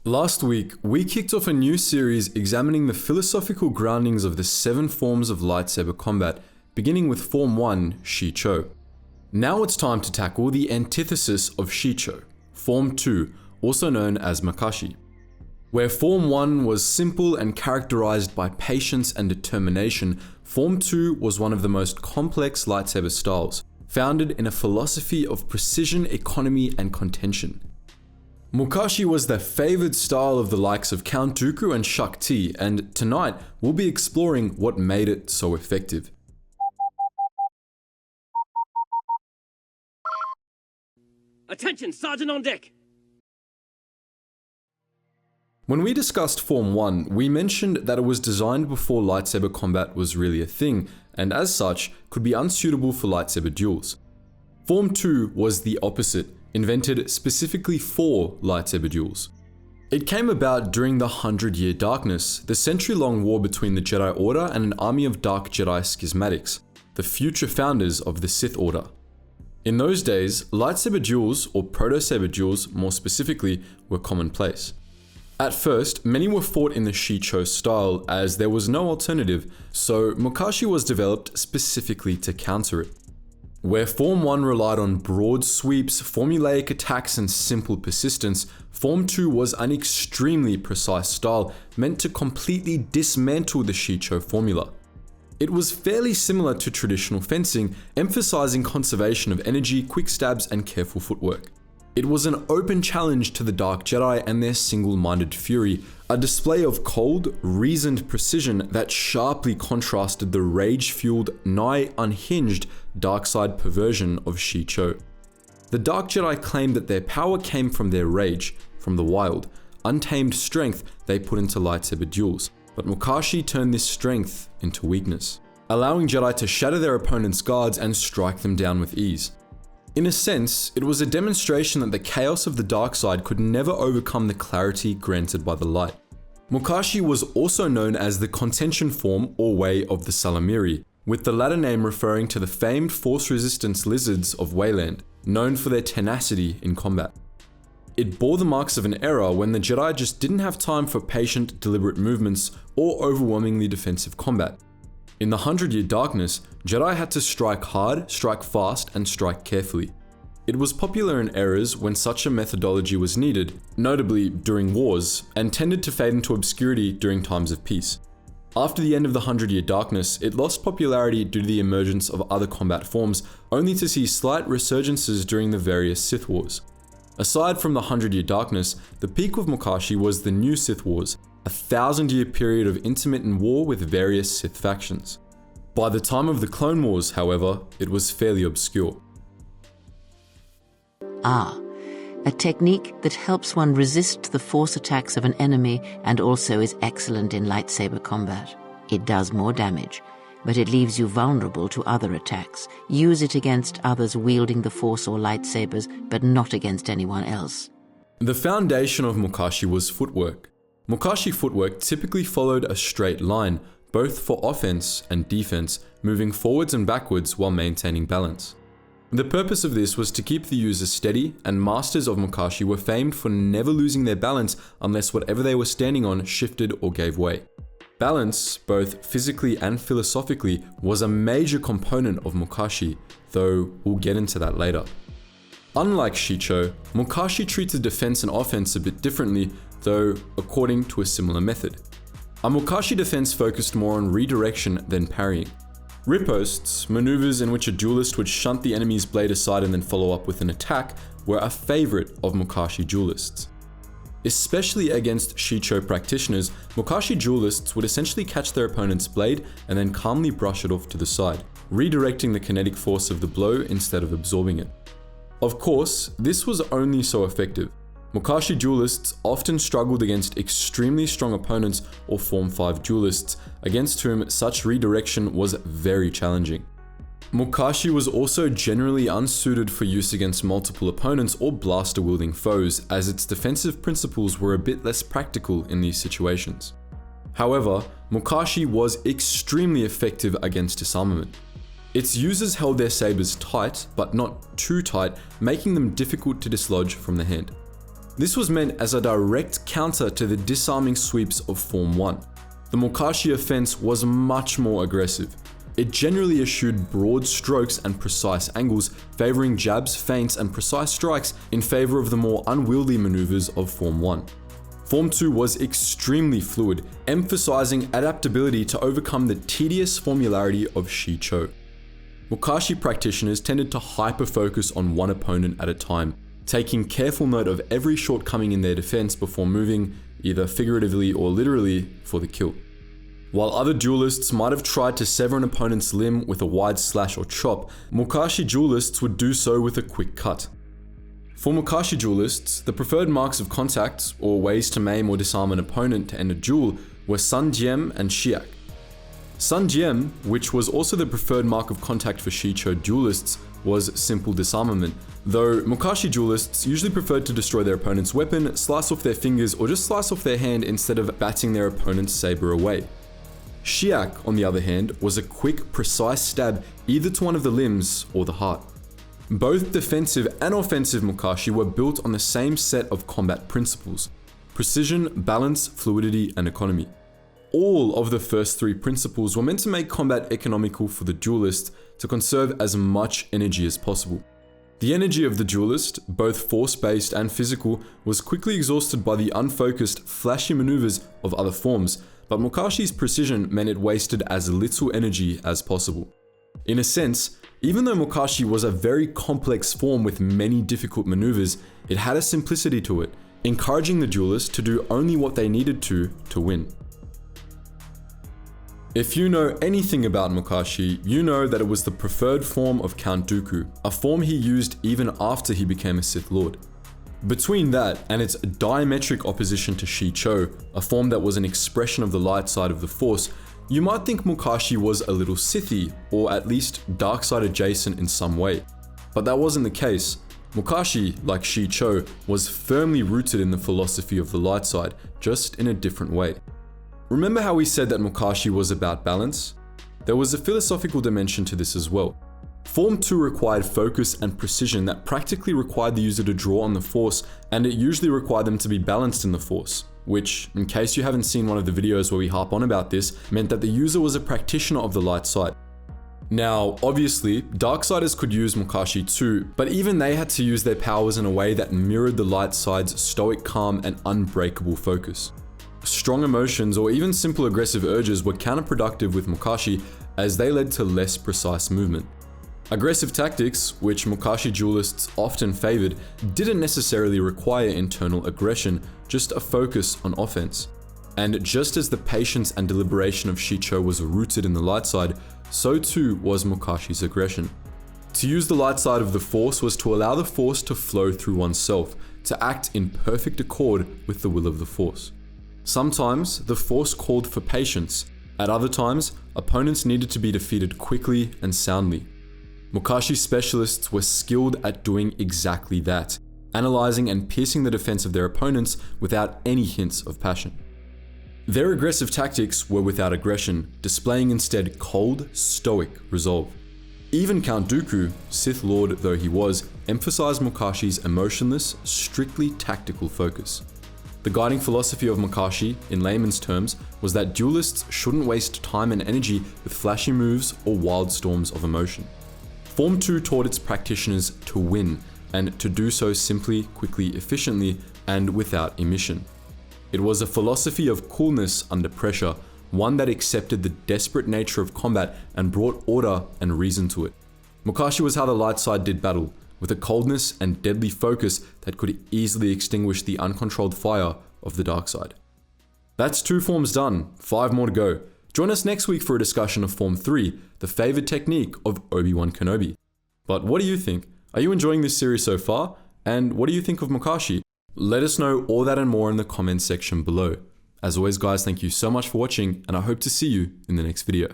Last week, we kicked off a new series examining the philosophical groundings of the 7 forms of lightsaber combat, beginning with Form 1, Shicho. Now it's time to tackle the antithesis of Shicho, Form 2, also known as Makashi. Where Form 1 was simple and characterized by patience and determination, Form 2 was one of the most complex lightsaber styles, founded in a philosophy of precision, economy, and contention. Mukashi was the favored style of the likes of Count Dooku and Shakti, and tonight we'll be exploring what made it so effective. Attention, Sergeant on deck! When we discussed Form 1, we mentioned that it was designed before lightsaber combat was really a thing, and as such, could be unsuitable for lightsaber duels. Form 2 was the opposite, invented specifically for lightsaber duels. It came about during the 100-Year Darkness, the century-long war between the Jedi Order and an army of dark Jedi schismatics, the future founders of the Sith Order. In those days, lightsaber duels, or proto-saber duels more specifically, were commonplace. At first, many were fought in the Shicho style as there was no alternative, so Mukashi was developed specifically to counter it. Where Form 1 relied on broad sweeps, formulaic attacks, and simple persistence, Form 2 was an extremely precise style meant to completely dismantle the Shicho formula. It was fairly similar to traditional fencing, emphasizing conservation of energy, quick stabs, and careful footwork. It was an open challenge to the Dark Jedi and their single-minded fury, a display of cold, reasoned precision that sharply contrasted the rage-fueled, nigh unhinged dark side perversion of Shicho. The Dark Jedi claimed that their power came from their rage, from the wild, untamed strength they put into lightsaber duels, but Mukashi turned this strength into weakness, allowing Jedi to shatter their opponent's guards and strike them down with ease. In a sense, it was a demonstration that the chaos of the dark side could never overcome the clarity granted by the light. Mukashi was also known as the Contention Form or Way of the Salamiri, with the latter name referring to the famed force resistance lizards of Wayland, known for their tenacity in combat. It bore the marks of an era when the Jedi just didn't have time for patient, deliberate movements or overwhelmingly defensive combat. In the 100-Year Darkness, Jedi had to strike hard, strike fast, and strike carefully. It was popular in eras when such a methodology was needed, notably during wars, and tended to fade into obscurity during times of peace. After the end of the 100-Year Darkness, it lost popularity due to the emergence of other combat forms, only to see slight resurgences during the various Sith Wars. Aside from the 100-Year Darkness, the peak of Mukashi was the New Sith Wars, a 1,000-year period of intermittent war with various Sith factions. By the time of the Clone Wars, however, it was fairly obscure. A technique that helps one resist the force attacks of an enemy and also is excellent in lightsaber combat. It does more damage, but it leaves you vulnerable to other attacks. Use it against others wielding the force or lightsabers, but not against anyone else. The foundation of Mukashi was footwork. Mukashi footwork typically followed a straight line, both for offense and defense, moving forwards and backwards while maintaining balance. The purpose of this was to keep the user steady, and masters of Mukashi were famed for never losing their balance unless whatever they were standing on shifted or gave way. Balance, both physically and philosophically, was a major component of Mukashi, though we'll get into that later. Unlike Shicho, Mukashi treated defense and offense a bit differently, though according to a similar method. A Mukashi defense focused more on redirection than parrying. Ripostes, maneuvers in which a duelist would shunt the enemy's blade aside and then follow up with an attack, were a favorite of Mukashi duelists. Especially against Shicho practitioners, Mukashi duelists would essentially catch their opponent's blade and then calmly brush it off to the side, redirecting the kinetic force of the blow instead of absorbing it. Of course, this was only so effective. Mukashi duelists often struggled against extremely strong opponents or Form 5 duelists, against whom such redirection was very challenging. Mukashi was also generally unsuited for use against multiple opponents or blaster-wielding foes, as its defensive principles were a bit less practical in these situations. However, Mukashi was extremely effective against disarmament. Its users held their sabers tight, but not too tight, making them difficult to dislodge from the hand. This was meant as a direct counter to the disarming sweeps of Form 1. The Mokashi offense was much more aggressive. It generally eschewed broad strokes and precise angles, favoring jabs, feints, and precise strikes in favor of the more unwieldy maneuvers of Form 1. Form 2 was extremely fluid, emphasizing adaptability to overcome the tedious formularity of Shicho. Mokashi practitioners tended to hyper-focus on one opponent at a time, taking careful note of every shortcoming in their defense before moving, either figuratively or literally, for the kill. While other duelists might have tried to sever an opponent's limb with a wide slash or chop, Mokashi duelists would do so with a quick cut. For Mokashi duelists, the preferred marks of contact, or ways to maim or disarm an opponent to end a duel, were Sun Jiem and Shiak. Sun Jiem, which was also the preferred mark of contact for Shicho duelists, was simple disarmament, though Mokashi duelists usually preferred to destroy their opponent's weapon, slice off their fingers, or just slice off their hand instead of batting their opponent's saber away. Shiak, on the other hand, was a quick, precise stab either to one of the limbs or the heart. Both defensive and offensive Mokashi were built on the same set of combat principles: precision, balance, fluidity, and economy. All of the first three principles were meant to make combat economical for the duelist to conserve as much energy as possible. The energy of the duelist, both force-based and physical, was quickly exhausted by the unfocused, flashy maneuvers of other forms, but Mokashi's precision meant it wasted as little energy as possible. In a sense, even though Mokashi was a very complex form with many difficult maneuvers, it had a simplicity to it, encouraging the duelist to do only what they needed to win. If you know anything about Mokashi, you know that it was the preferred form of Count Dooku, a form he used even after he became a Sith Lord. Between that and its diametric opposition to Shicho, a form that was an expression of the light side of the Force, you might think Mokashi was a little Sithy, or at least dark side adjacent in some way. But that wasn't the case. Mokashi, like Shicho, was firmly rooted in the philosophy of the light side, just in a different way. Remember how we said that Mokashi was about balance? There was a philosophical dimension to this as well. Form 2 required focus and precision that practically required the user to draw on the Force, and it usually required them to be balanced in the Force, which, in case you haven't seen one of the videos where we harp on about this, meant that the user was a practitioner of the light side. Now, obviously, Darksiders could use Mokashi too, but even they had to use their powers in a way that mirrored the light side's stoic calm and unbreakable focus. Strong emotions or even simple aggressive urges were counterproductive with Mokashi, as they led to less precise movement. Aggressive tactics, which Mokashi duelists often favored, didn't necessarily require internal aggression, just a focus on offense. And just as the patience and deliberation of Shicho was rooted in the light side, so too was Mokashi's aggression. To use the light side of the Force was to allow the Force to flow through oneself, to act in perfect accord with the will of the Force. Sometimes, the Force called for patience. At other times, opponents needed to be defeated quickly and soundly. Mokashi specialists were skilled at doing exactly that, analyzing and piercing the defense of their opponents without any hints of passion. Their aggressive tactics were without aggression, displaying instead cold, stoic resolve. Even Count Dooku, Sith Lord though he was, emphasized Mokashi's emotionless, strictly tactical focus. The guiding philosophy of Mokashi, in layman's terms, was that duelists shouldn't waste time and energy with flashy moves or wild storms of emotion. Form 2 taught its practitioners to win, and to do so simply, quickly, efficiently, and without emission. It was a philosophy of coolness under pressure, one that accepted the desperate nature of combat and brought order and reason to it. Mokashi was how the light side did battle, with a coldness and deadly focus that could easily extinguish the uncontrolled fire of the dark side. That's 2 forms done, 5 more to go. Join us next week for a discussion of Form 3, the favored technique of Obi-Wan Kenobi. But what do you think? Are you enjoying this series so far? And what do you think of Mokashi? Let us know all that and more in the comments section below. As always guys, thank you so much for watching, and I hope to see you in the next video.